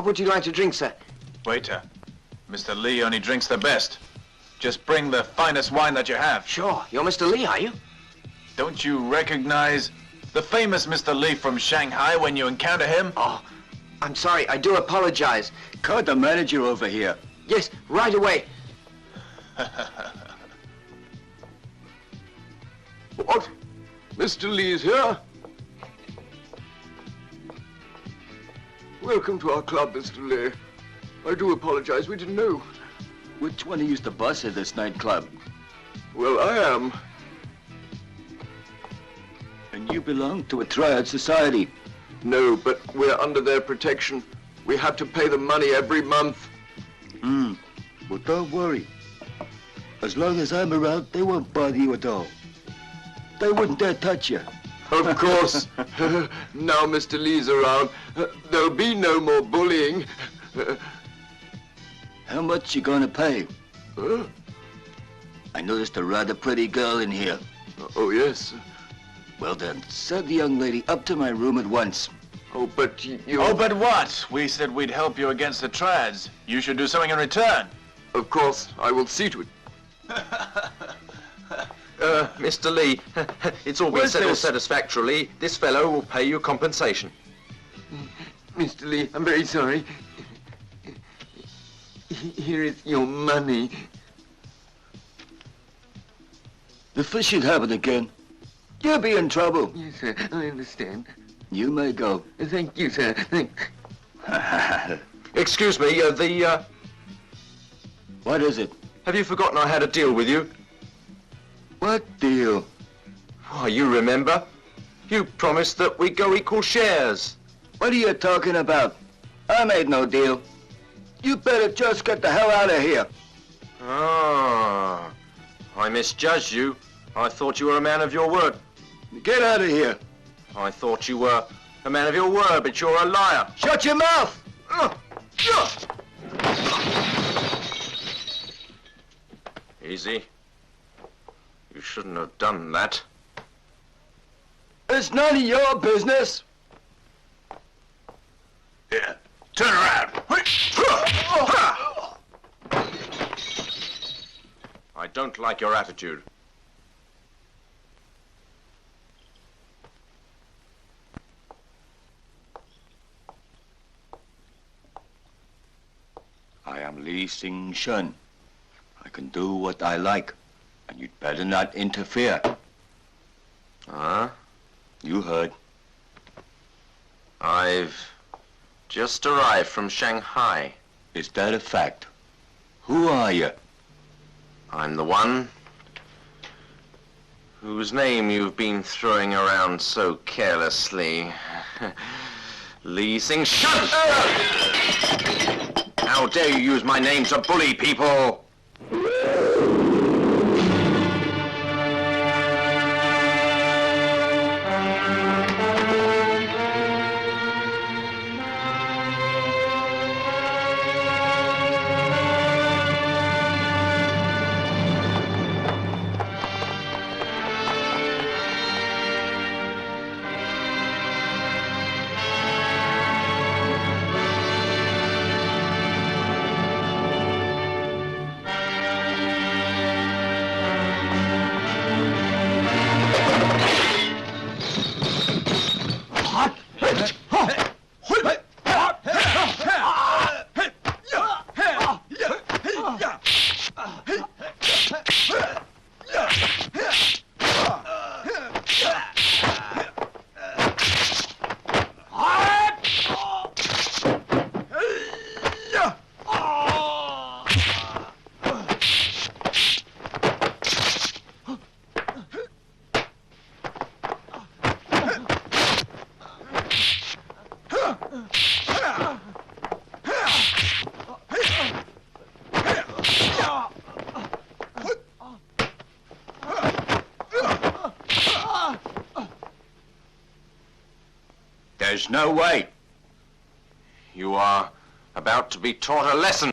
would you like to drink, sir? Waiter, Mr. Lee only drinks the best. Just bring the finest wine that you have. Sure. You're Mr. Lee, are you? Don't you recognize the famous Mr. Lee from Shanghai when you encounter him? Oh, I'm sorry. I do apologize. Call the manager over here. Yes, right away. What? Mr. Lee's here? Welcome to our club, Mr. Lee. I do apologize, we didn't know. Which one of you's the boss of this nightclub? Well, I am. And you belong to a Triad society? No, but we're under their protection. We have to pay them money every month. Well, don't worry. As long as I'm around, they won't bother you at all. They wouldn't dare touch you. Of course. Now Mr. Lee's around, there'll be no more bullying. How much you gonna pay? Huh? I noticed a rather pretty girl in here. Oh, yes. Well then, send the young lady up to my room at once. Oh, but you... Oh, but what? We said we'd help you against the Triads. You should do something in return. Of course, I will see to it. Mr. Lee, it's all been Where's settled this? satisfactorily. This fellow will pay you compensation. Mr. Lee, I'm very sorry. Here is your money. If this should happen again, you'll be in trouble. Yes, sir, I understand. You may go. Thank you, sir. Excuse me, What is it? have you forgotten I had a deal with you? What deal? Why, you remember? You promised that we'd go equal shares. What are you talking about? I made no deal. You better just get the hell out of here. Ah, I misjudged you. I thought you were a man of your word. Get out of here. I thought you were a man of your word, but you're a liar. Shut your mouth! Easy. You shouldn't have done that. It's none of your business. Yeah. Turn around. I don't like your attitude. I am Lee Shun. I can do what I like, and you'd better not interfere. Huh? You heard. I've just arrived from Shanghai. Is that a fact? Who are you? I'm the one whose name you've been throwing around so carelessly. Lee Shun! How dare you use my name to bully people? There's no way. You are about to be taught a lesson.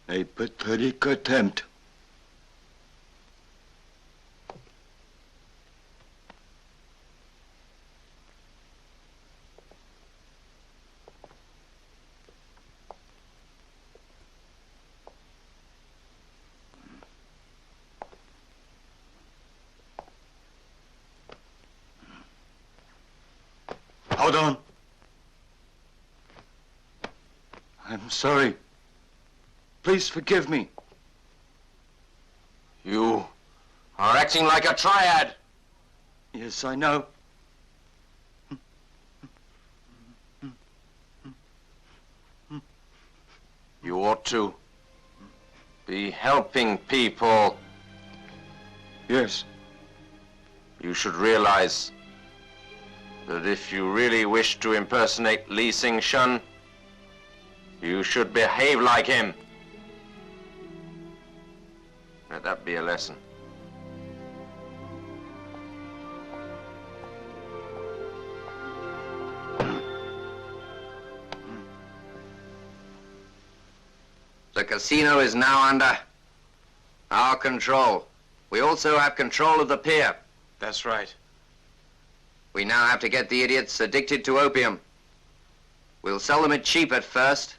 A pathetic attempt. Hold on. I'm sorry. Please forgive me. You are acting like a triad. Yes, I know. You ought to be helping people. Yes. You should realize that if you really wish to impersonate Lee Sing-shun, you should behave like him. Let that be a lesson. The casino is now under our control. We also have control of the pier. That's right. We now have to get the idiots addicted to opium. We'll sell them it cheap at first.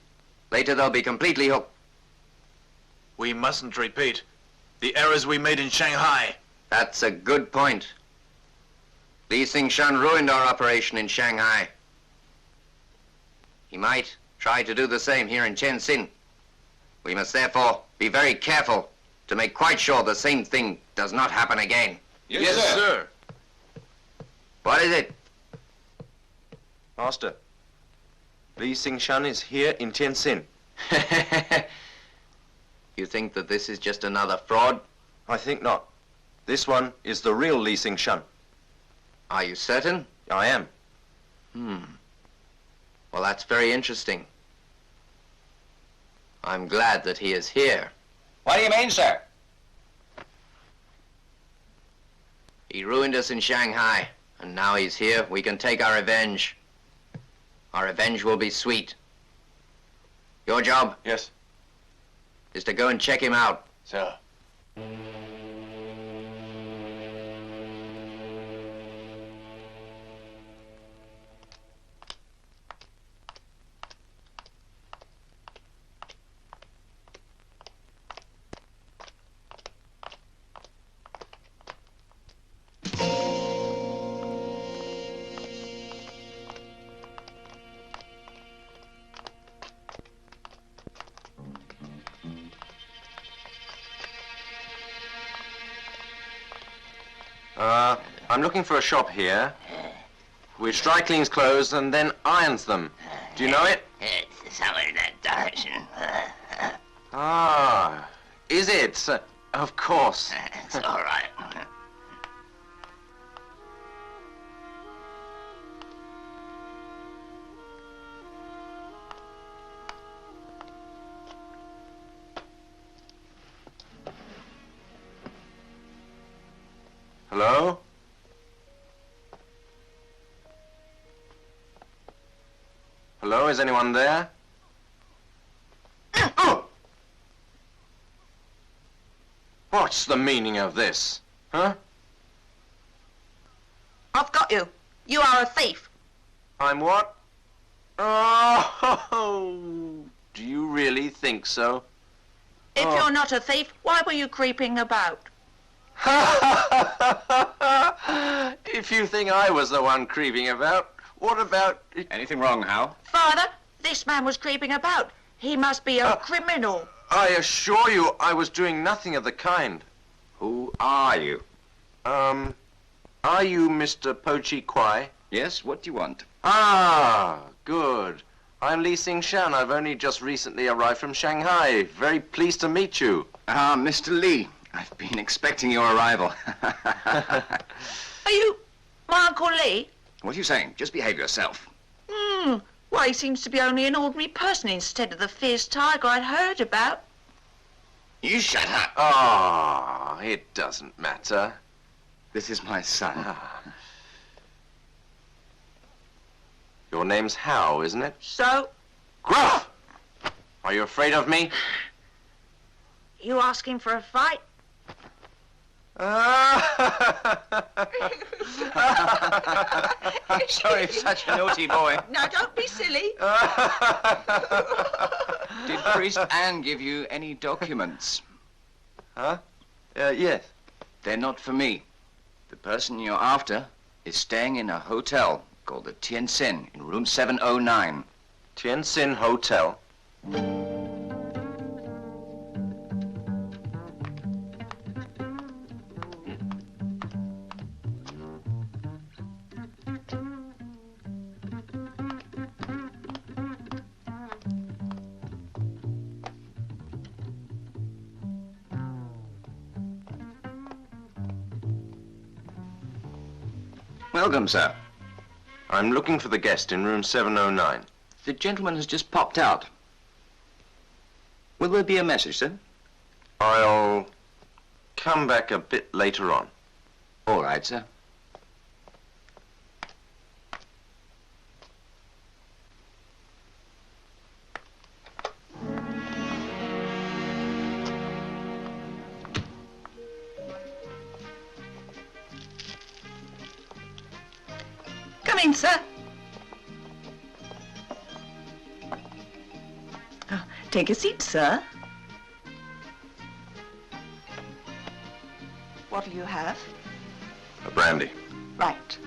Later they'll be completely hooked. We mustn't repeat the errors we made in Shanghai. That's a good point. Lee Sing-shun ruined our operation in Shanghai. He might try to do the same here in Tianjin. We must therefore be very careful to make quite sure the same thing does not happen again. Yes, sir. What is it? Master, Lee Sing-shun is here in Tianjin. You think that this is just another fraud? I think not. This one is the real Lee Sing-shun. Are you certain? I am. Well, that's very interesting. I'm glad that he is here. What do you mean, sir? He ruined us in Shanghai, and now he's here. We can take our revenge. Our revenge will be sweet. Your job Yes, is to go and check him out. sir. I'm looking for a shop here which dry cleans clothes and then irons them. Do you know it? It's somewhere in that direction. Ah, is it? Of course. It's all right. Hello? Hello, is anyone there? Oh! What's the meaning of this? Huh? I've got you. You are a thief. I'm what? Oh, do you really think so? If Oh. you're not a thief, why were you creeping about? If you think I was the one creeping about, what about... Anything wrong, Hal? Father, this man was creeping about. He must be a criminal. I assure you I was doing nothing of the kind. Who are you? Are you Mr. Po Chi Kwai? Yes, what do you want? Ah, good. I'm Lee Sing-shun. I've only just recently arrived from Shanghai. Very pleased to meet you. Ah, Mr. Lee. I've been expecting your arrival. Are you my Uncle Lee? What are you saying? Just behave yourself. Why, he seems to be only an ordinary person instead of the fierce tiger I'd heard about. You shut up. Ah, it doesn't matter. This is my son. Your name's Hao, isn't it? So, Gruff! Are you afraid of me? You asking for a fight? I'm sorry, such a naughty boy. Now, don't be silly. Did Priest Anne give you any documents? Huh? Yes. They're not for me. The person you're after is staying in a hotel called the Tien in room 709. Tien Sin Hotel. Welcome, sir. I'm looking for the guest in room 709. The gentleman has just popped out. Will there be a message, sir? I'll come back a bit later on. All right, sir. Come in, sir. Oh, take a seat, sir. What'll you have? A brandy. Right.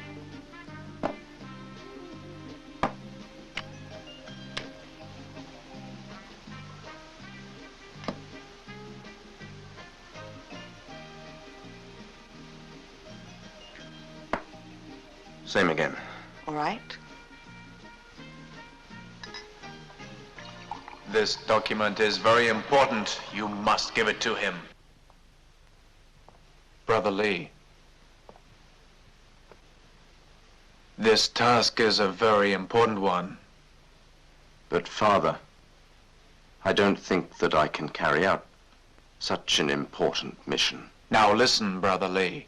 Same again. All right. This document is very important. You must give it to him. Brother Lee. This task is a very important one. But, Father, I don't think that I can carry out such an important mission. Now listen, Brother Lee.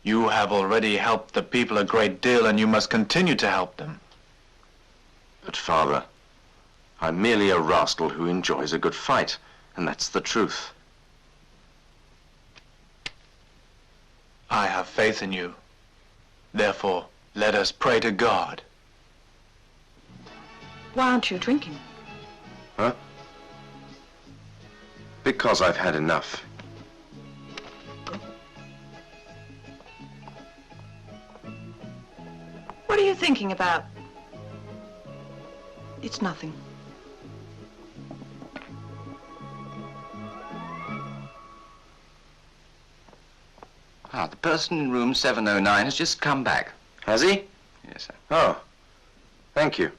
You have already helped the people a great deal, and you must continue to help them. But, Father, I'm merely a rascal who enjoys a good fight, and that's the truth. I have faith in you. Therefore, let us pray to God. Why aren't you drinking? Huh? Because I've had enough. What are you thinking about? It's nothing. Ah, the person in room 709 has just come back. Has he? Yes, sir. Oh, thank you.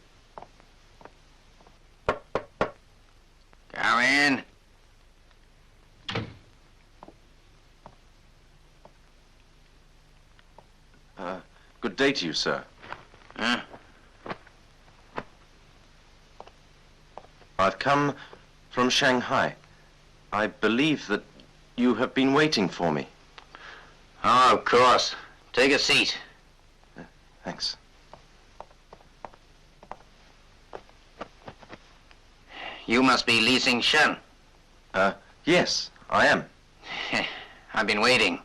Come in. Good day to you, sir. Huh? I've come from Shanghai. I believe that you have been waiting for me. Oh, of course. Take a seat. Thanks. You must be Lee Sing-shun. Yes, I am. I've been waiting.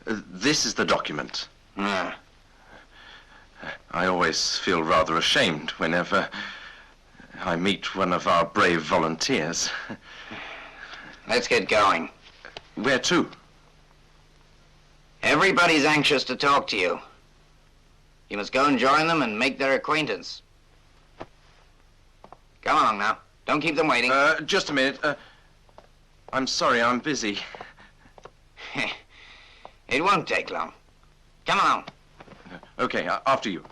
This is the document. Ah. I always feel rather ashamed whenever I meet one of our brave volunteers. Let's get going. Where to? Everybody's anxious to talk to you. You must go and join them and make their acquaintance. Come along now. Don't keep them waiting. Just a minute. I'm sorry, I'm busy. It won't take long. Come along. Okay, after you.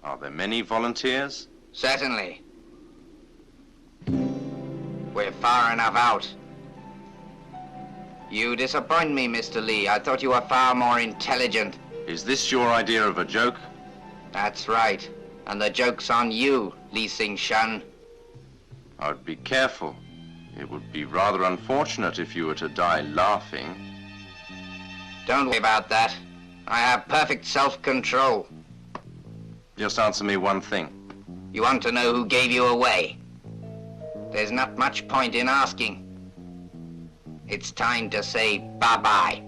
Are there many volunteers? Certainly. We're far enough out. You disappoint me, Mr. Lee. I thought you were far more intelligent. Is this your idea of a joke? That's right. And the joke's on you, Lee Sing-shun. I'd be careful. It would be rather unfortunate if you were to die laughing. Don't worry about that. I have perfect self-control. Just answer me one thing. You want to know who gave you away? There's not much point in asking. It's time to say bye-bye.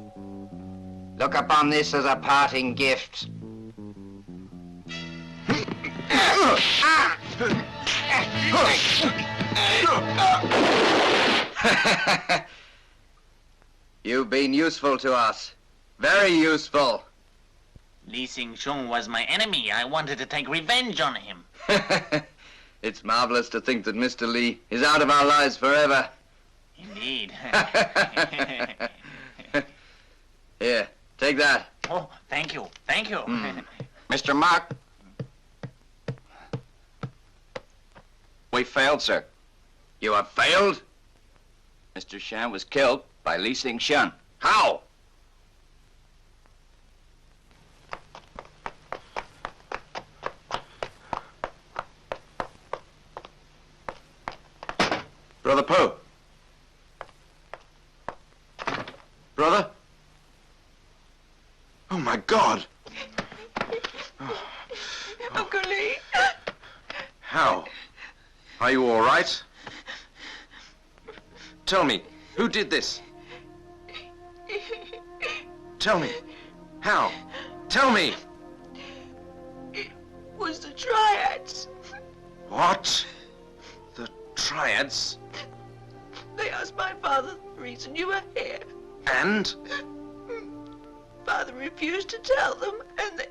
Look upon this as a parting gift. You've been useful to us. Very useful. Lee Sing-shun was my enemy. I wanted to take revenge on him. It's marvelous to think that Mr. Lee is out of our lives forever. Indeed. Here, take that. Oh, thank you. Thank you. Mr. Mark. We failed, sir. You have failed? Mr. Shan was killed by Lee Sing-shun. How? Brother Poe. Brother? Oh, my God. Uncle Lee. How? Are you all right? Tell me, who did this? Tell me. How? Tell me. It was the Triads. What? The Triads? They asked my father the reason you were here. And? Father refused to tell them, and they...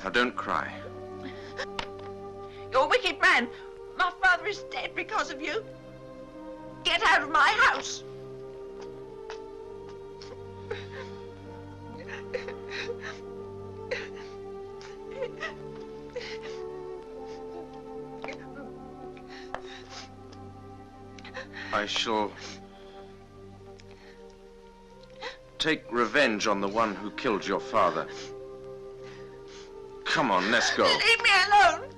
Now don't cry. You're a wicked man. My father is dead because of you. Get out of my house. I shall take revenge on the one who killed your father. Come on, let's go. Leave me alone.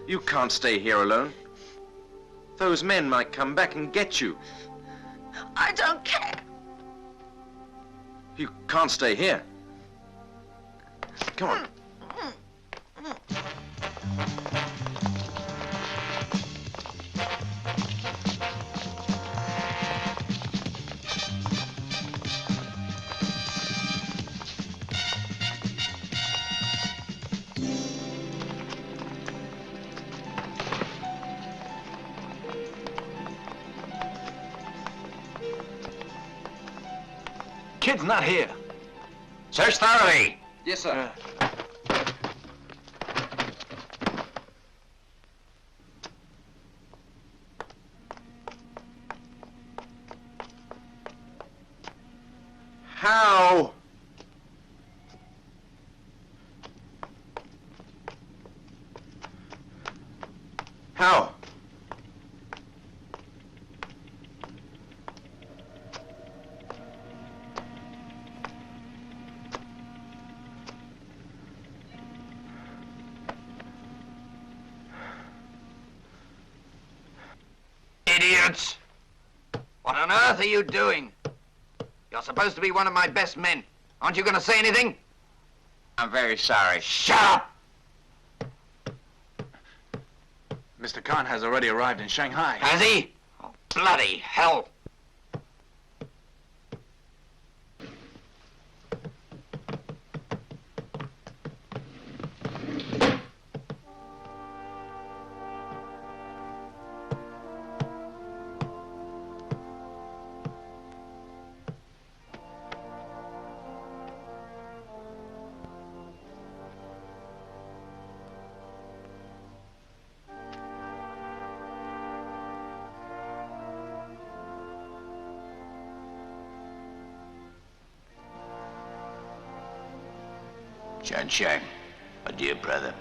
You can't stay here alone. Those men might come back and get you. I don't care. You can't stay here. Come on. Kid's not here. Search thoroughly. Yes, sir. How? How? Idiots! What on earth are you doing? You're supposed to be one of my best men. Aren't you going to say anything? I'm very sorry. Shut up! Mr. Khan has already arrived in Shanghai. Has he? Oh, bloody hell! Chen Sheng, my dear brother,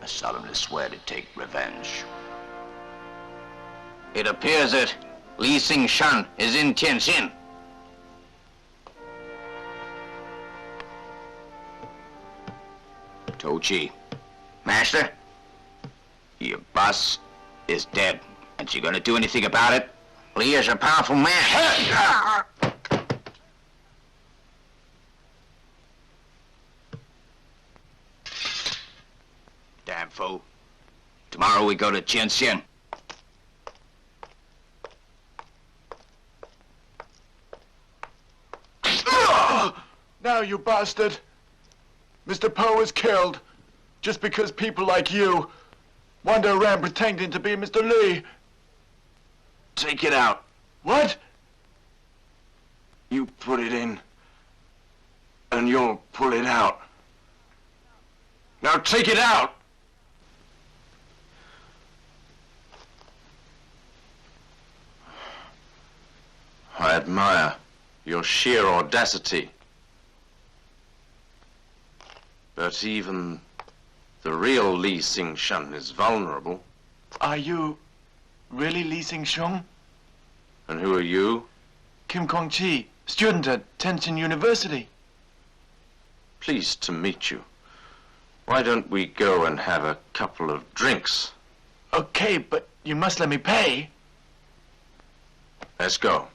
I solemnly swear to take revenge. It appears that Li Xing-shan is in Tianxin. Tochi, Master? your boss is dead. Aren't you gonna do anything about it? Li is a powerful man. Damn fool. Tomorrow we go to Tianxin. Now, you bastard. Mr. Poe was killed just because people like you wander around pretending to be Mr. Lee. Take it out. What? You put it in, and you'll pull it out. Now take it out! I admire your sheer audacity. But even the real Li Xing-shan is vulnerable. Are you really Li Xing-shun? And who are you? Kim Kong-chi, student at Tianjin University. Pleased to meet you. Why don't we go and have a couple of drinks? Okay, but you must let me pay. Let's go.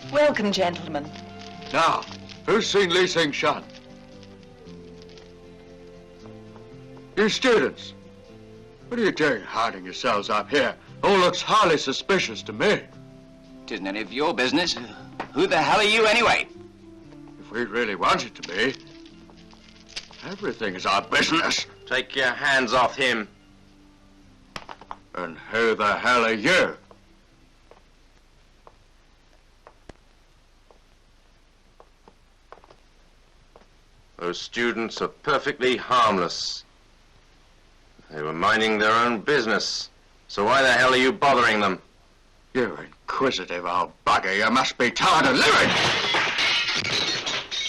Welcome, gentlemen. Now, who's seen Li Xing-shan? You students, what are you doing hiding yourselves up here? All looks highly suspicious to me. Tisn't any of your business. Who the hell are you anyway? If we really want it to be, everything is our business. Take your hands off him. And who the hell are you? Those students are perfectly harmless. They were minding their own business. So why the hell are you bothering them? You inquisitive old bugger, you must be tired of living!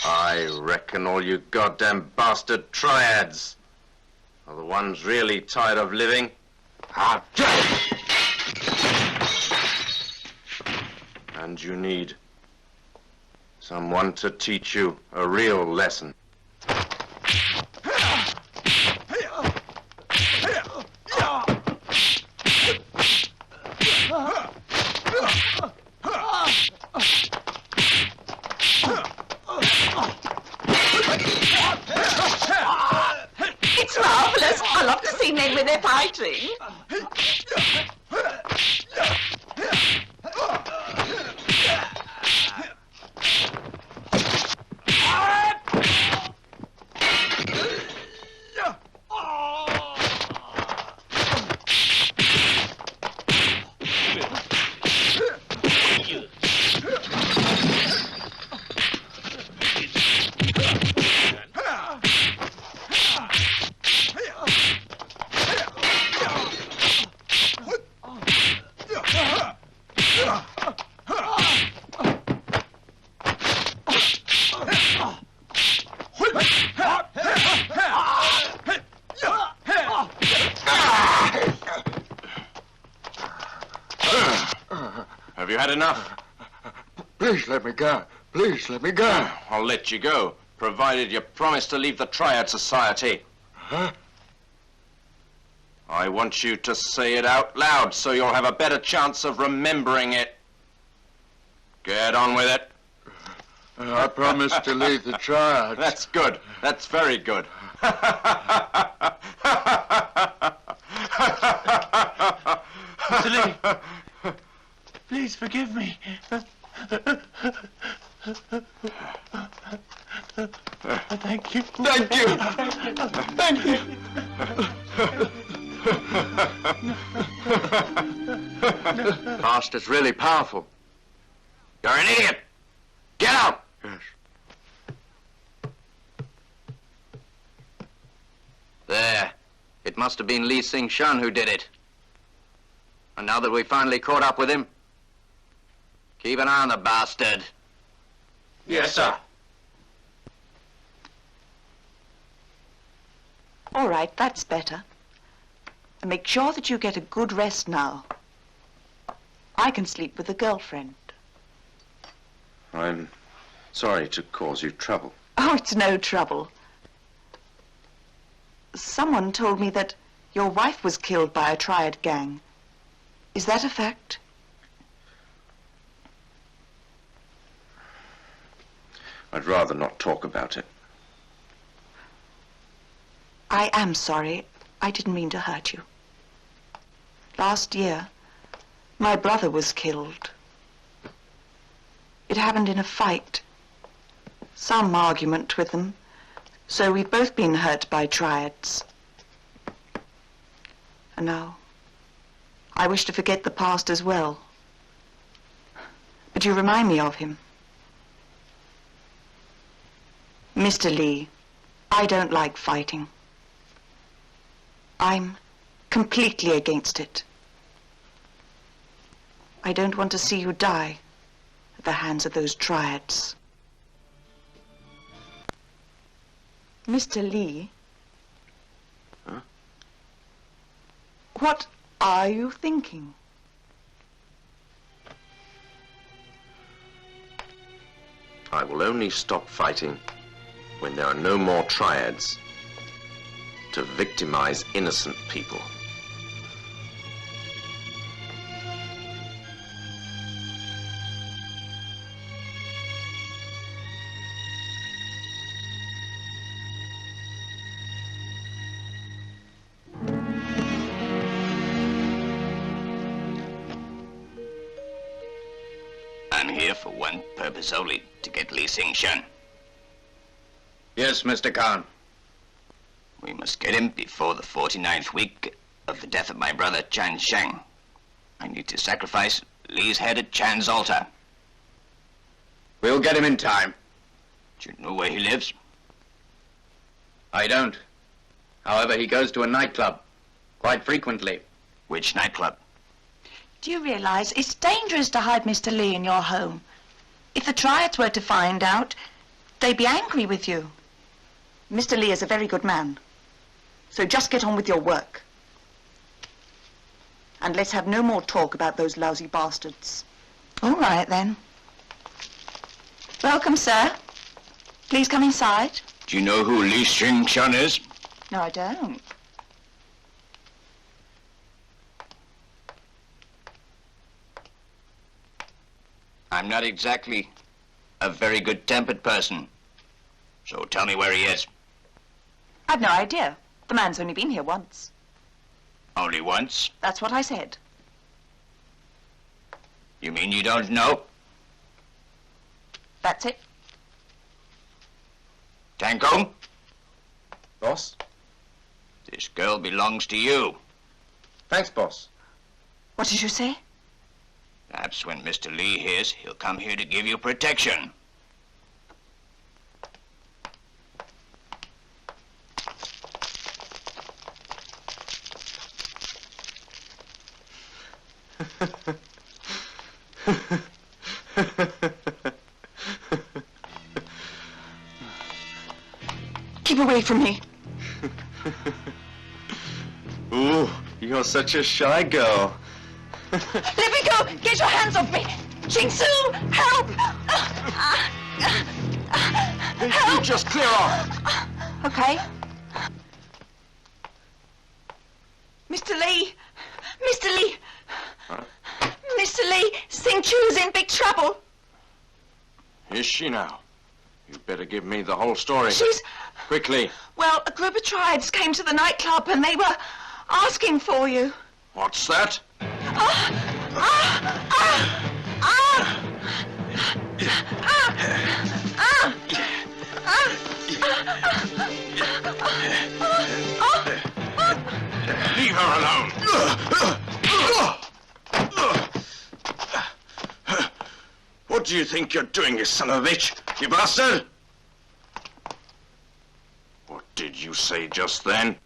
I reckon all you goddamn bastard triads are the ones really tired of living. How dare you! And you need someone to teach you a real lesson. It's marvellous. I love to see men when they're fighting. Have you had enough? Please let me go. Please let me go. I'll let you go, provided you promise to leave the Triad Society. Huh? I want you to say it out loud so you'll have a better chance of remembering it. Get on with it. I promise to leave the Triads. That's good. That's very good. Mr. Lee, please forgive me. Thank you. Thank you. Thank you. Master's really powerful. You're an idiot. Get out. Yes. There. It must have been Li Xing-shan who did it. And now that we finally caught up with him, keep an eye on the bastard. Yes, sir. All right, that's better. And make sure that you get a good rest now. I can sleep with a girlfriend. I'm sorry to cause you trouble. Oh, it's no trouble. Someone told me that your wife was killed by a Triad gang. Is that a fact? I'd rather not talk about it. I am sorry. I didn't mean to hurt you. Last year, my brother was killed. It happened in a fight. Some argument with them. So we've both been hurt by Triads. And now, I wish to forget the past as well. But you remind me of him. Mr. Lee, I don't like fighting. I'm completely against it. I don't want to see you die at the hands of those Triads. Mr. Lee? Huh? What are you thinking? I will only stop fighting when there are no more Triads to victimize innocent people. I'm here for one purpose only, to get Lee Shun. Yes, Mr. Khan. We must get him before the 49th week of the death of my brother, Chan Sheng. I need to sacrifice Lee's head at Chan's altar. We'll get him in time. Do you know where he lives? I don't. However, he goes to a nightclub. Quite frequently. Which nightclub? Do you realize it's dangerous to hide Mr. Lee in your home? If the Triads were to find out, they'd be angry with you. Mr. Lee is a very good man. So just get on with your work. And let's have no more talk about those lousy bastards. All right, then. Welcome, sir. Please come inside. Do you know who Lee Shun is? No, I don't. I'm not exactly a very good-tempered person. So tell me where he is. I've no idea. The man's only been here once. Only once? That's what I said. You mean you don't know? That's it. Tang? Boss? This girl belongs to you. Thanks, boss. What did you say? Perhaps when Mr. Lee hears, he'll come here to give you protection. Keep away from me. Ooh, you're such a shy girl. Let me go! Get your hands off me! Jingsu, help! Help! You just clear off. Okay. Mr. Lee! Mr. Lee! Huh? Mr. Lee, Sing Chu is in big trouble. Is she now? You'd better give me the whole story. She's... Quickly. Well, a group of Triads came to the nightclub and they were asking for you. What's that? Leave her alone. What do you think you're doing, you son of a bitch? You bastard! What did you say just then?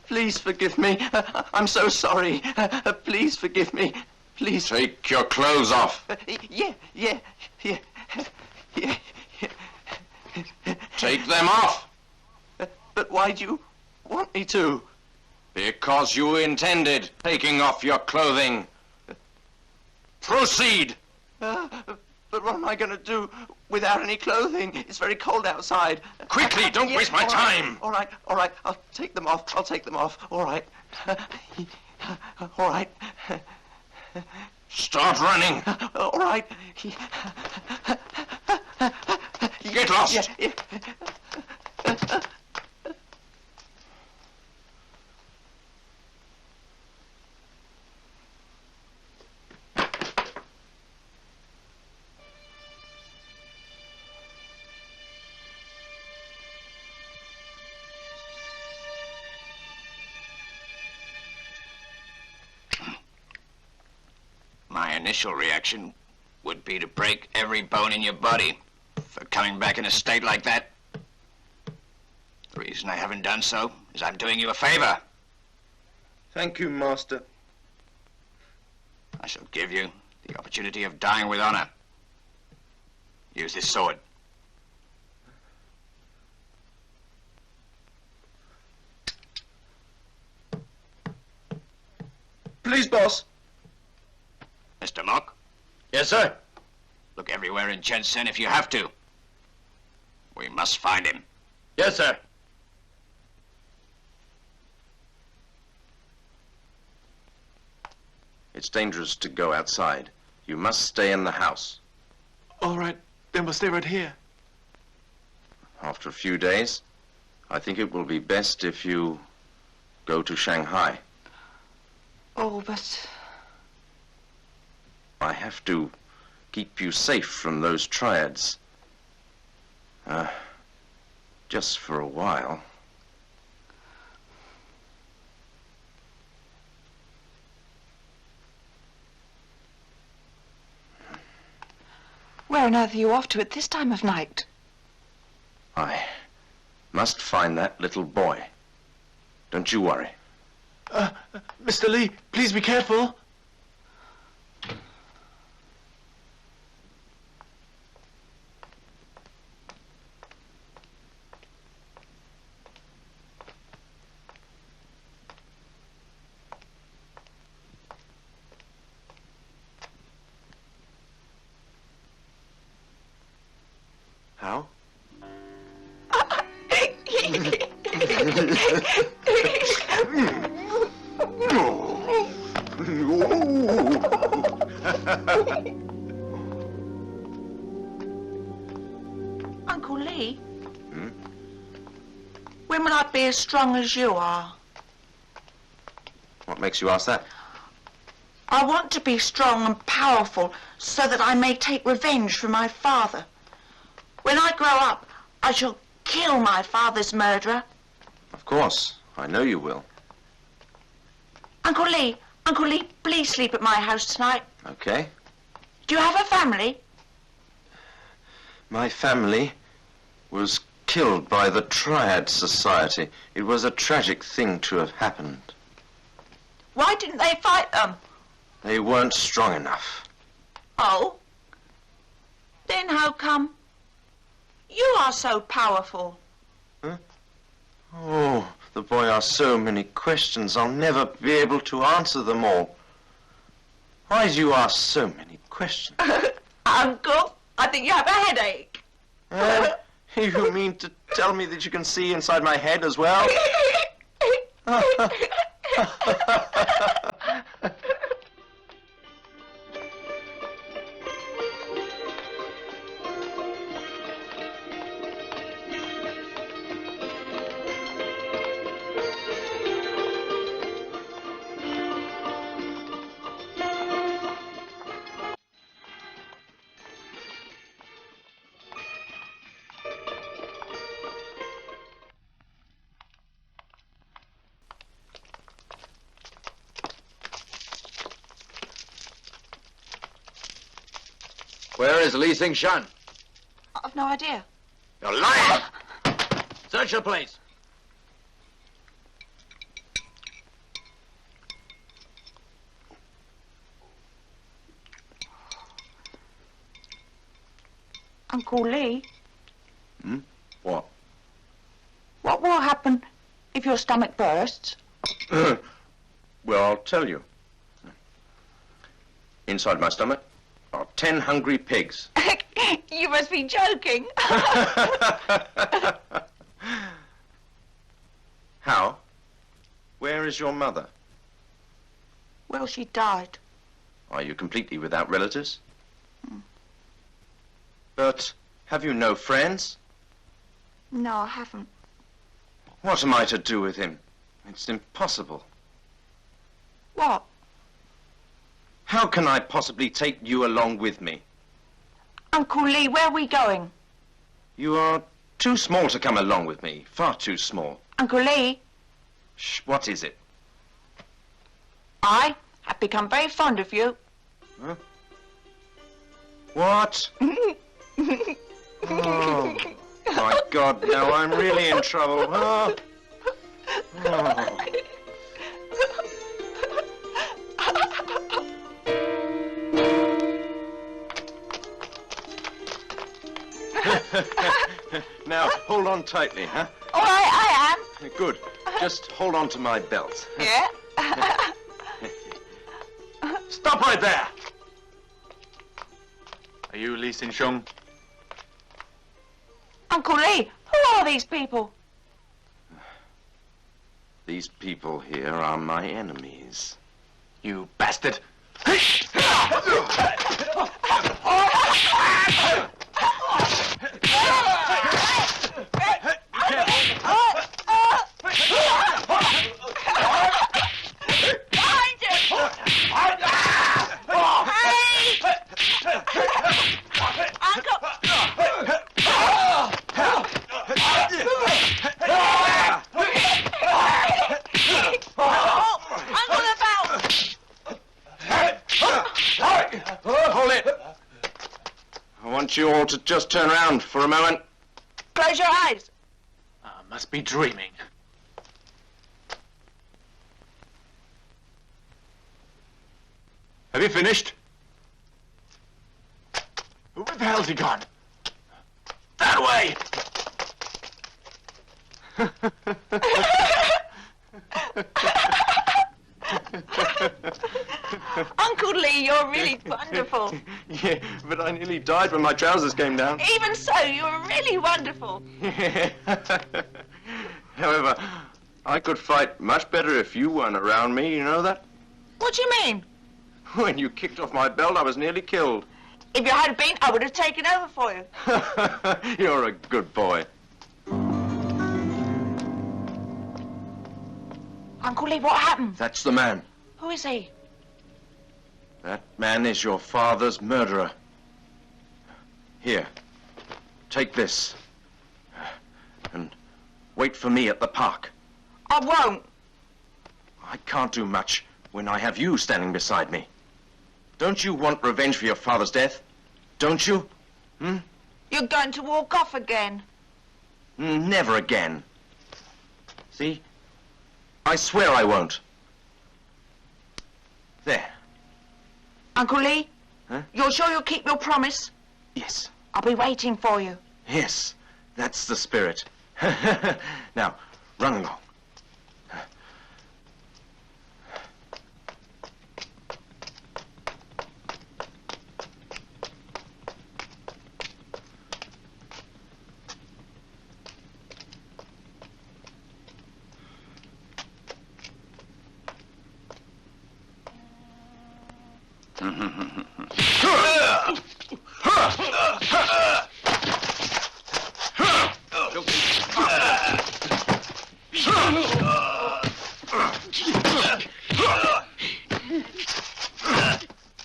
Please forgive me. I'm so sorry. Please forgive me. Please. Take your clothes off. Yeah. Take them off. But why do you want me to? Because you intended taking off your clothing. Proceed. But what am I going to do without any clothing? It's very cold outside. Quickly, don't Yes, waste my all time. Right, all right. I'll take them off. All right. All right. Start running. All right. Get lost. Yeah. My initial reaction would be to break every bone in your body for coming back in a state like that. The reason I haven't done so is I'm doing you a favor. Thank you, Master. I shall give you the opportunity of dying with honor. Use this sword. Please, boss. Mr. Mock, Yes, sir. look everywhere in Shenzhen if you have to. We must find him. Yes, sir. It's dangerous to go outside. You must stay in the house. All right, then we'll stay right here. After a few days, I think it will be best if you go to Shanghai. Oh, but... I have to keep you safe from those Triads. Just for a while. Where on earth are you off to at this time of night? I must find that little boy. Don't you worry. Mr. Lee, please be careful. How? Uncle Lee? When will I be as strong as you are? What makes you ask that? I want to be strong and powerful so that I may take revenge for my father. When I grow up, I shall kill my father's murderer. Of course. I know you will. Uncle Lee, please sleep at my house tonight. Okay? Do you have a family? My family was killed by the Triad Society. It was a tragic thing to have happened. Why didn't they fight them? They weren't strong enough. Oh? Then how come you are so powerful? Oh, the boy asks so many questions. I'll never be able to answer them all. Why do you ask so many questions? Uncle, I think you have a headache. You mean to tell me that you can see inside my head as well? Where is Lee Sing Shun? I've no idea. You're lying! Search the place. Uncle Lee, What? what will happen if your stomach bursts? Well, I'll tell you. Inside my stomach are 10 hungry pigs. You must be joking. How? Where is your mother? Well, she died. Are you completely without relatives? But have you no friends? No, I haven't. What am I to do with him? It's impossible. What? How can I possibly take you along with me? Uncle Lee, where are we going? You are too small to come along with me. Far too small. Uncle Lee, Shh, what is it? I have become very fond of you. Huh? What? Oh, my God, now I'm really in trouble. Oh. Oh. Now, hold on tightly, huh? All right, I am. Good. Just hold on to my belt. Yeah? Stop right there! Are you Lee Sing Shun? Uncle Lee, who are these people? These people here are my enemies. You bastard! Hold it! I want you all to just turn around for a moment. Close your eyes. I must be dreaming. Have you finished? Where the hell's he gone? That way! Uncle Lee, you're really wonderful. Yeah, but I nearly died when my trousers came down. Even so, you're really wonderful. However, I could fight much better if you weren't around me, you know that? What do you mean? When you kicked off my belt, I was nearly killed. If you had been, I would have taken over for you. You're a good boy. Uncle Lee, what happened? That's the man. Who is he? That man is your father's murderer. Here, take this. And wait for me at the park. I won't. I can't do much when I have you standing beside me. Don't you want revenge for your father's death? Don't you? Hmm? You're going to walk off again. Never again. See? I swear I won't. There. Uncle Lee? Huh? You're sure you'll keep your promise? Yes. I'll be waiting for you. Yes. That's the spirit. Now, run along.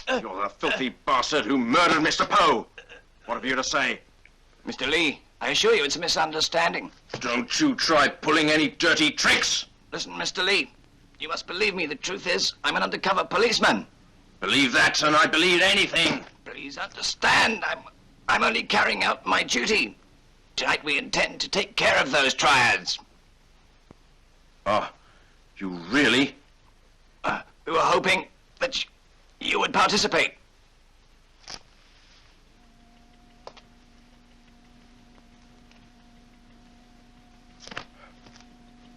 You're the filthy bastard who murdered Mr. Poe. What have you to say? Mr. Lee, I assure you it's a misunderstanding. Don't you try pulling any dirty tricks. Listen, Mr. Lee, you must believe me. The truth is, I'm an undercover policeman. Believe that, and I believe anything. Please understand, I'm only carrying out my duty. Tonight we intend to take care of those triads. Oh, you really? We were hoping that you would participate.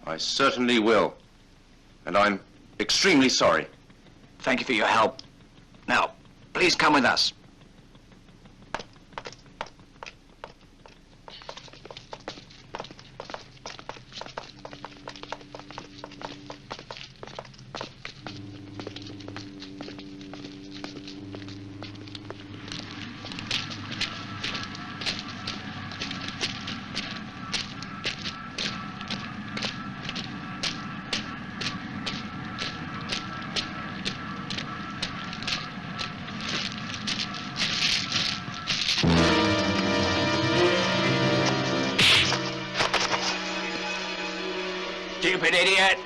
I certainly will. And I'm extremely sorry. Thank you for your help. Now, please come with us. Stupid idiot!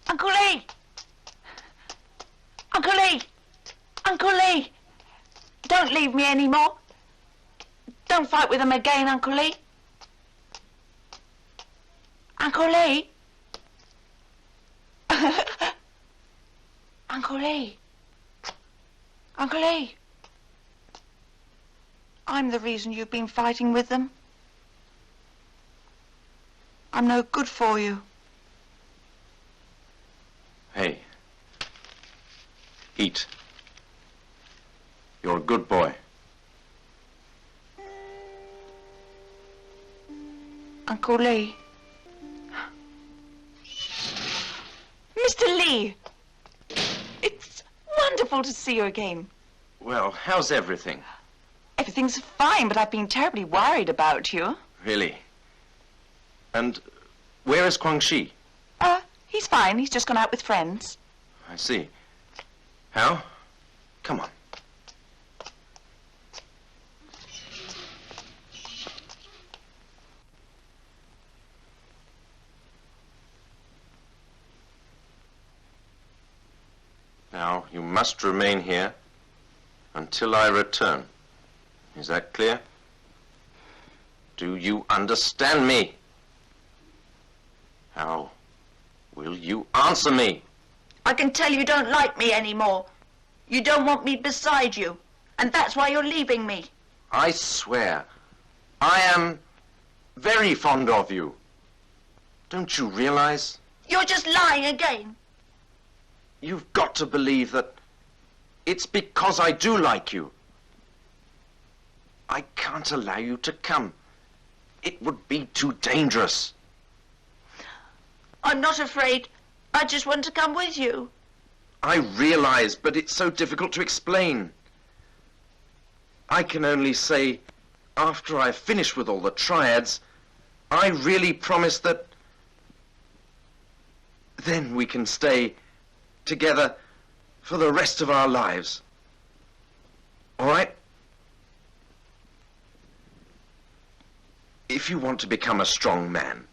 Uncle Lee! Uncle Lee! Uncle Lee! Don't leave me anymore. Don't fight with them again, Uncle Lee. Uncle Lee? Uncle Lee? Uncle Lee? I'm the reason you've been fighting with them. I'm no good for you. Hey. Eat. You're a good boy. Uncle Lee. Mr. Lee! It's wonderful to see you again. Well, how's everything? Everything's fine, but I've been terribly worried about you. Really? And where is Guangxi? He's fine. He's just gone out with friends. I see. How? Come on. Now, you must remain here until I return. Is that clear? Do you understand me? How will you answer me? I can tell you don't like me anymore. You don't want me beside you. And that's why you're leaving me. I swear, I am very fond of you. Don't you realize? You're just lying again. You've got to believe that it's because I do like you. I can't allow you to come. It would be too dangerous. I'm not afraid. I just want to come with you. I realize, but it's so difficult to explain. I can only say, after I've finished with all the Triads, I really promise that then we can stay together for the rest of our lives. All right? If you want to become a strong man,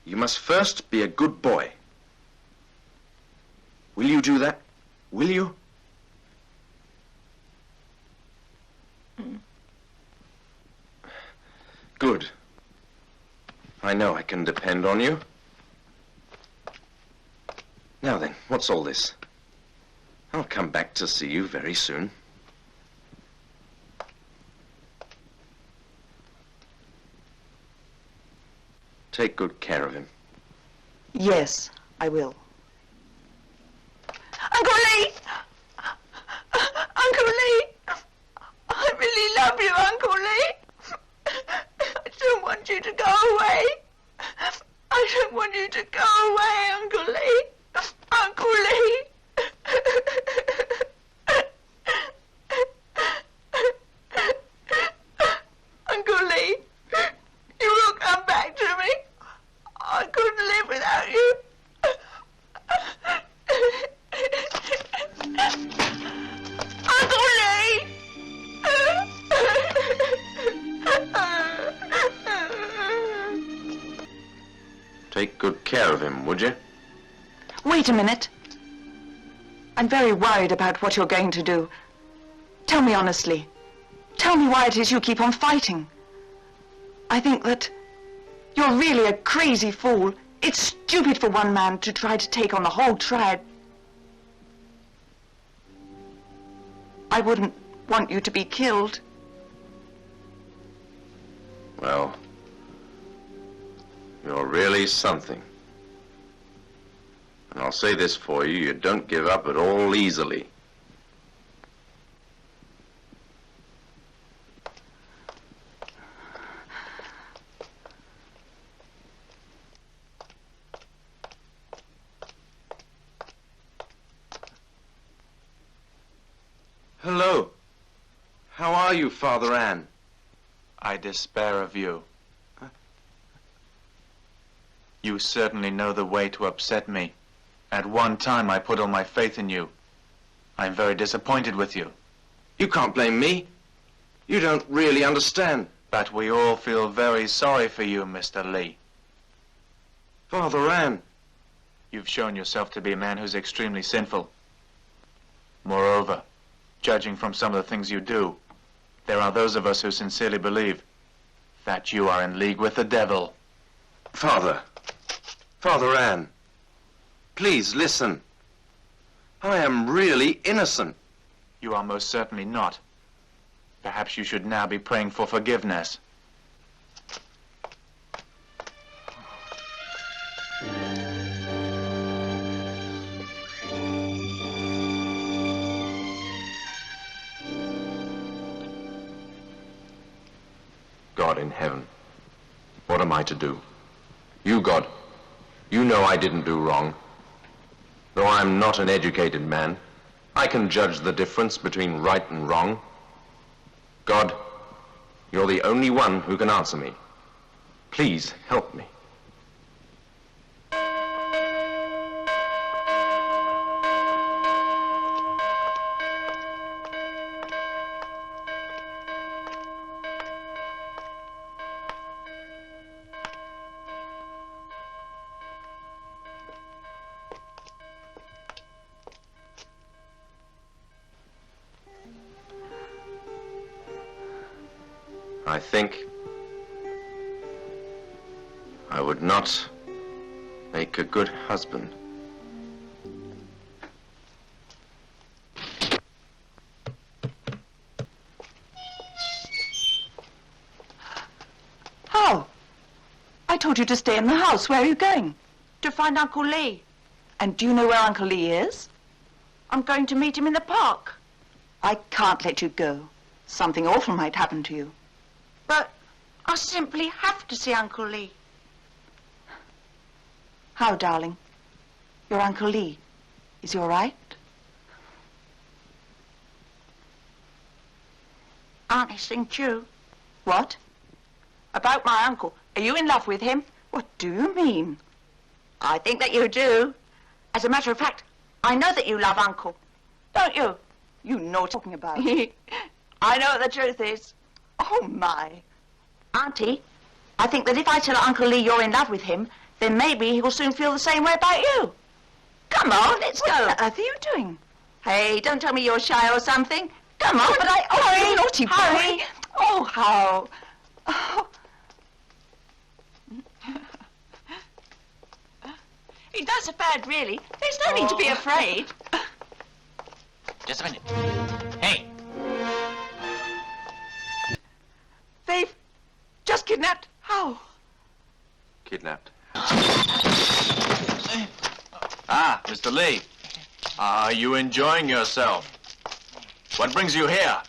you must first be a good boy. Will you do that? Will you? Good. I know I can depend on you. Now then, what's all this? I'll come back to see you very soon. Take good care of him. Yes, I will. Uncle Lee! Uncle Lee! I really love you, Uncle Lee. I don't want you to go away. I don't want you to go away, Uncle Lee. Uncle Lee. Uncle Lee, you will come back to me. I couldn't live without you. Uncle Lee! Take good care of him, would you? Wait a minute. I'm very worried about what you're going to do. Tell me honestly. Tell me why it is you keep on fighting. I think that you're really a crazy fool. It's stupid for one man to try to take on the whole Triad. I wouldn't want you to be killed. Well, you're really something. And I'll say this for you, you don't give up at all easily. Hello. How are you, Father Ann? I despair of you. You certainly know the way to upset me. At one time I put all my faith in you. I'm very disappointed with you. You can't blame me. You don't really understand. But we all feel very sorry for you, Mr. Lee. Father Ann. You've shown yourself to be a man who's extremely sinful. Moreover, judging from some of the things you do, there are those of us who sincerely believe that you are in league with the devil. Father Ann, please listen. I am really innocent. You are most certainly not. Perhaps you should now be praying for forgiveness. God in heaven, what am I to do? You, God, you know I didn't do wrong. Though I'm not an educated man, I can judge the difference between right and wrong. God, you're the only one who can answer me. Please help me. I think I would not make a good husband. How? I told you to stay in the house. Where are you going? To find Uncle Lee. And do you know where Uncle Lee is? I'm going to meet him in the park. I can't let you go. Something awful might happen to you. But I simply have to see Uncle Lee. How, darling? Your Uncle Lee, is he all right? Auntie Xing Chu. What? About my uncle. Are you in love with him? What do you mean? I think that you do. As a matter of fact, I know that you love Uncle. Don't you? You know what I'm talking about. I know what the truth is. Oh, my. Auntie, I think that if I tell Uncle Lee you're in love with him, then maybe he will soon feel the same way about you. Come on, let's go. What on earth are you doing? Hey, don't tell me you're shy or something. Come on. But hurry, you naughty boy. Hurry. Oh, how. Oh. He does a bad, really. There's no need to be afraid. Just a minute. Hey. They've just kidnapped. How? Kidnapped. Ah, Mr. Lee. Are you enjoying yourself? What brings you here?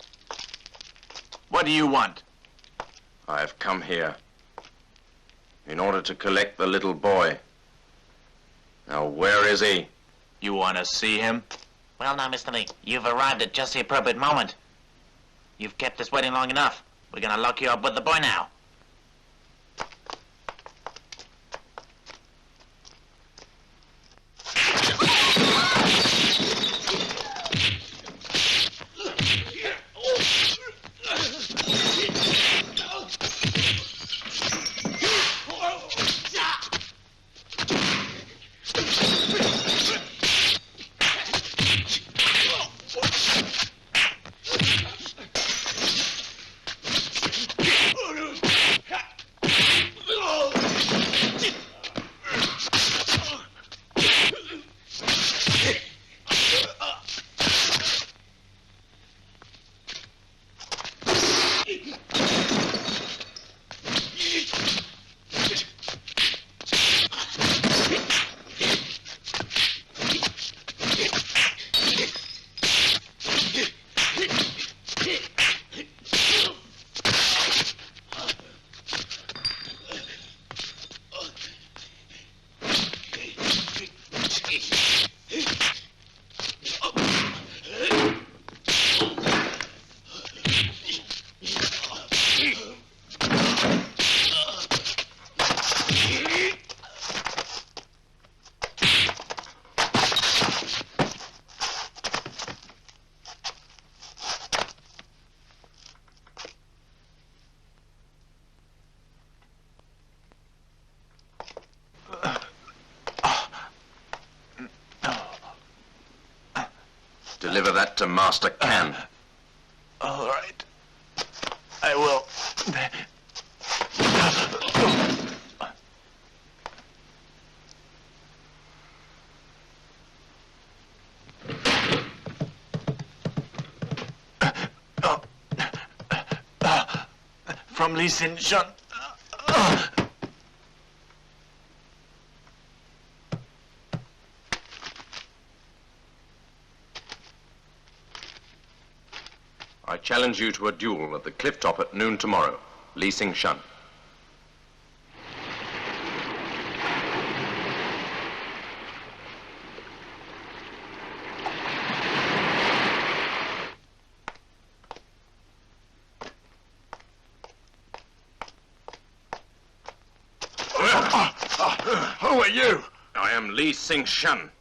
What do you want? I've come here in order to collect the little boy. Now, where is he? You want to see him? Well, now, Mr. Lee, you've arrived at just the appropriate moment. You've kept us waiting long enough. We're gonna lock you up with the boy now. Deliver that to Master Can. All right. I will. From Lee Sin-shun. I challenge you to a duel at the cliff top at noon tomorrow. Lee Sin-shun. Who are you? I am Lee Sin-shun.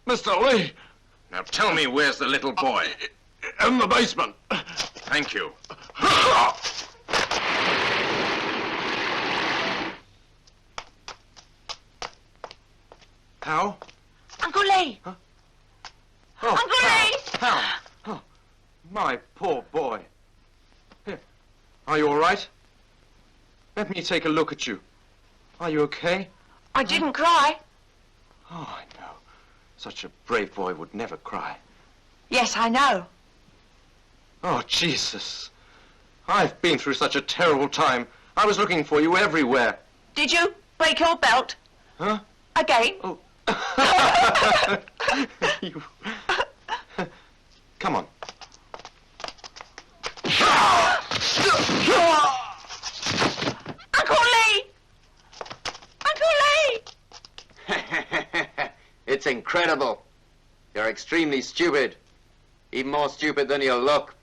Mr. Lee. Now tell me, where's the little boy? In the basement. Thank you. How? Uncle Lee! Huh? Uncle Lee! How? Oh, my poor boy. Here. Are you all right? Let me take a look at you. Are you okay? I didn't cry. Oh, I know. Such a brave boy would never cry. Yes, I know. Oh, Jesus. I've been through such a terrible time. I was looking for you everywhere. Did you break your belt? Huh? Again? Oh. You... Come on. Uncle Lee! Uncle Lee! It's incredible. You're extremely stupid. Even more stupid than you look.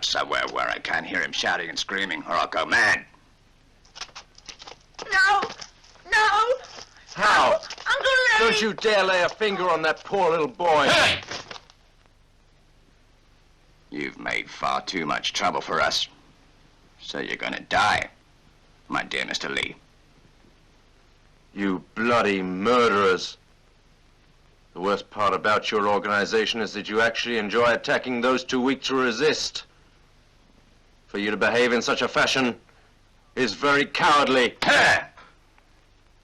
somewhere where I can't hear him shouting and screaming, or I'll go mad. No! No! How? Uncle Lee! Don't you dare lay a finger on that poor little boy. You've made far too much trouble for us. So you're gonna die, my dear Mr. Lee. You bloody murderers. The worst part about your organization is that you actually enjoy attacking those too weak to resist. For you to behave in such a fashion is very cowardly.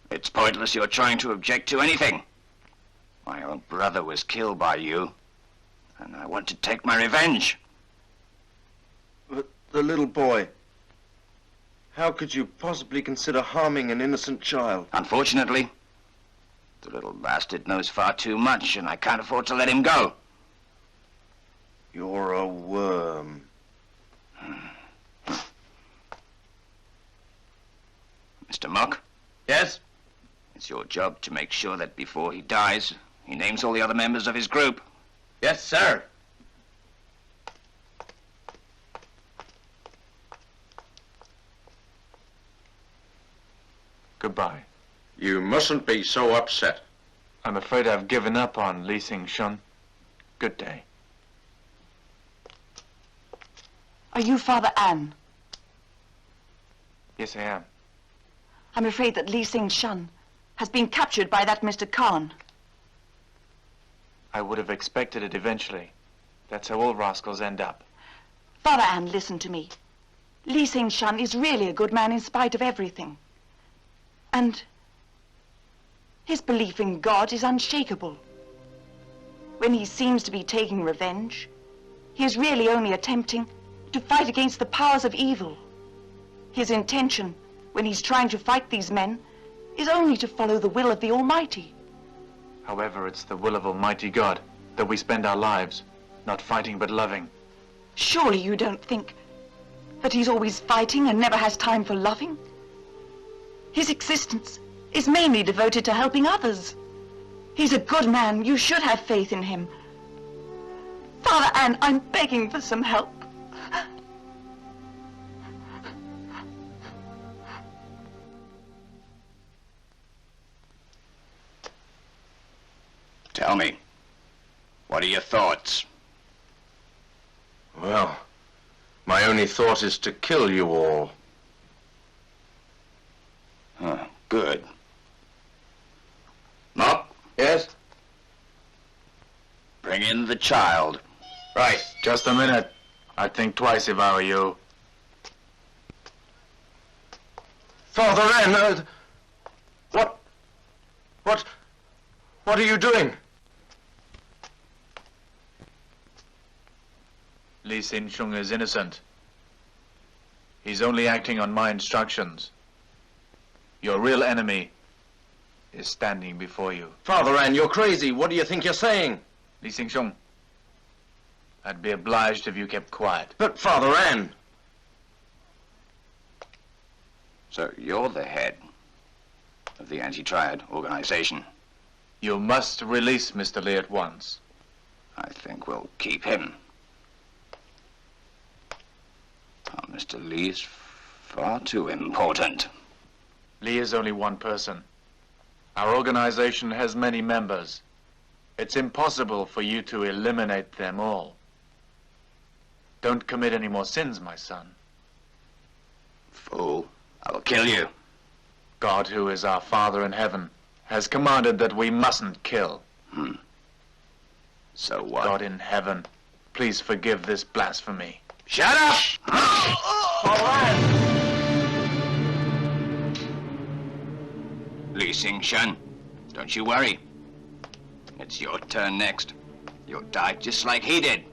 It's pointless you're trying to object to anything. My own brother was killed by you, and I want to take my revenge. But the little boy, how could you possibly consider harming an innocent child? Unfortunately, the little bastard knows far too much, and I can't afford to let him go. You're a worm. Mr. Mock? Yes? It's your job to make sure that before he dies, he names all the other members of his group. Yes, sir. Goodbye. You mustn't be so upset. I'm afraid I've given up on Lee Shun. Good day. Are you Father An? Yes, I am. I'm afraid that Lee Shun has been captured by that Mr. Khan. I would have expected it eventually. That's how all rascals end up. Father An, listen to me. Lee Shun is really a good man in spite of everything. And his belief in God is unshakable. When he seems to be taking revenge, he is really only attempting to fight against the powers of evil. His intention, when he's trying to fight these men, is only to follow the will of the Almighty. However, it's the will of Almighty God that we spend our lives, not fighting but loving. Surely you don't think that he's always fighting and never has time for loving? His existence is mainly devoted to helping others. He's a good man. You should have faith in him. Father An, I'm begging for some help. Tell me, what are your thoughts? Well, my only thought is to kill you all. Good. Mop? Yes? Bring in the child. Right. Just a minute. I'd think twice if I were you. Father An, what are you doing? Lee Shun is innocent. He's only acting on my instructions. Your real enemy is standing before you. Father An, you're crazy. What do you think you're saying? Lee Shun, I'd be obliged if you kept quiet. But Father An... So you're the head of the anti-Triad organization. You must release Mr. Lee at once. I think we'll keep him. Oh, Mr. Lee is far too important. Lee is only one person. Our organization has many members. It's impossible for you to eliminate them all. Don't commit any more sins, my son. Fool, I will kill you. God, who is our Father in heaven, has commanded that we mustn't kill. So what? God in heaven, please forgive this blasphemy. Shut up! Father An! Lee Shun, don't you worry. It's your turn next. You'll die just like he did.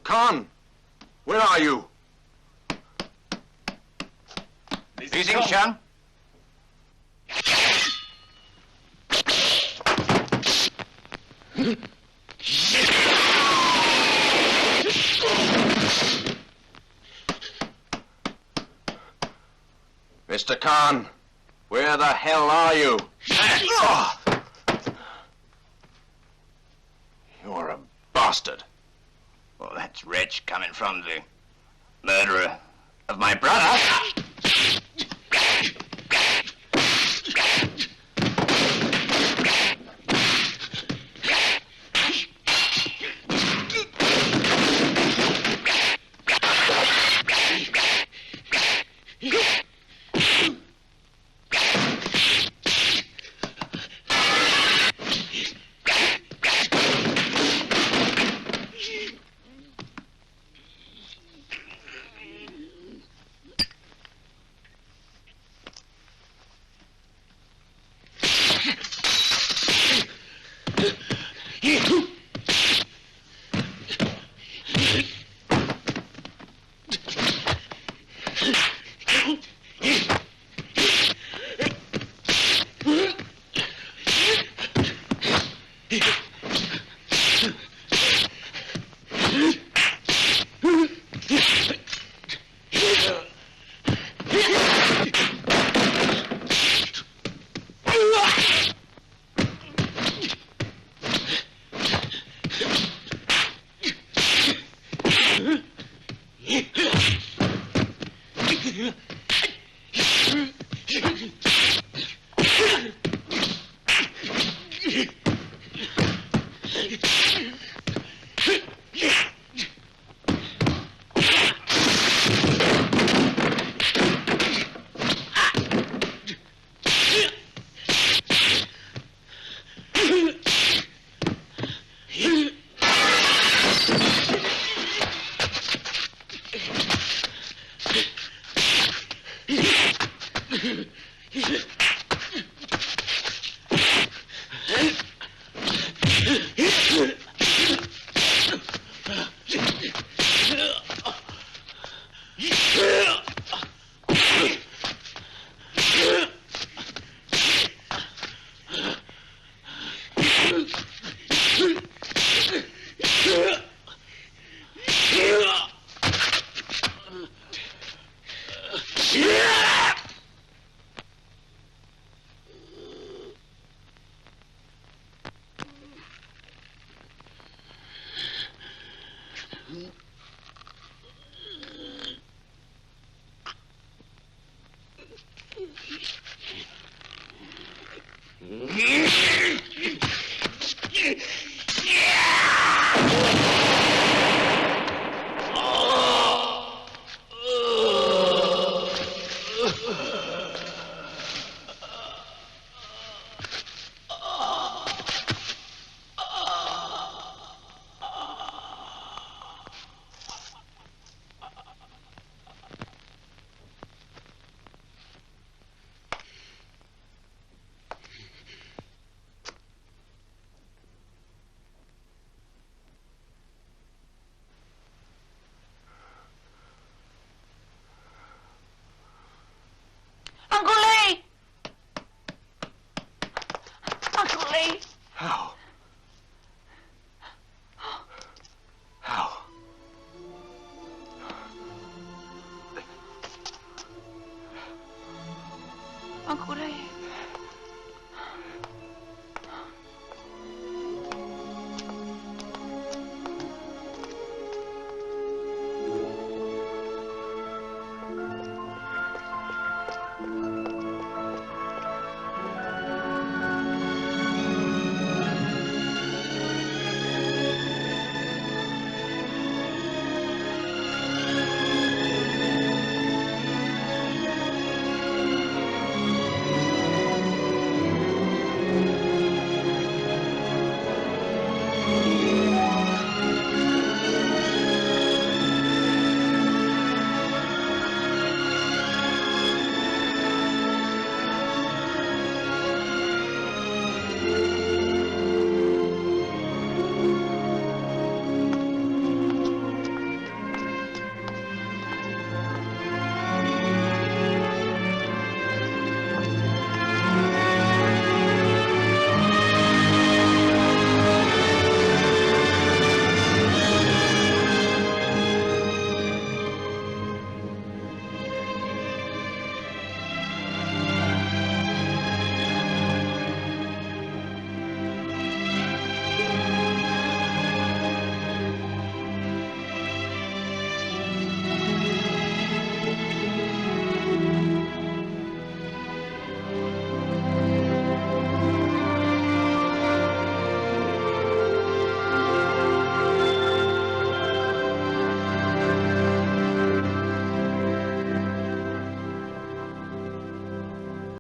Khan, where are you? Easy, Shun. Mr. Khan, where the hell are you? You're a bastard. Well, that's rich coming from the murderer of my brother.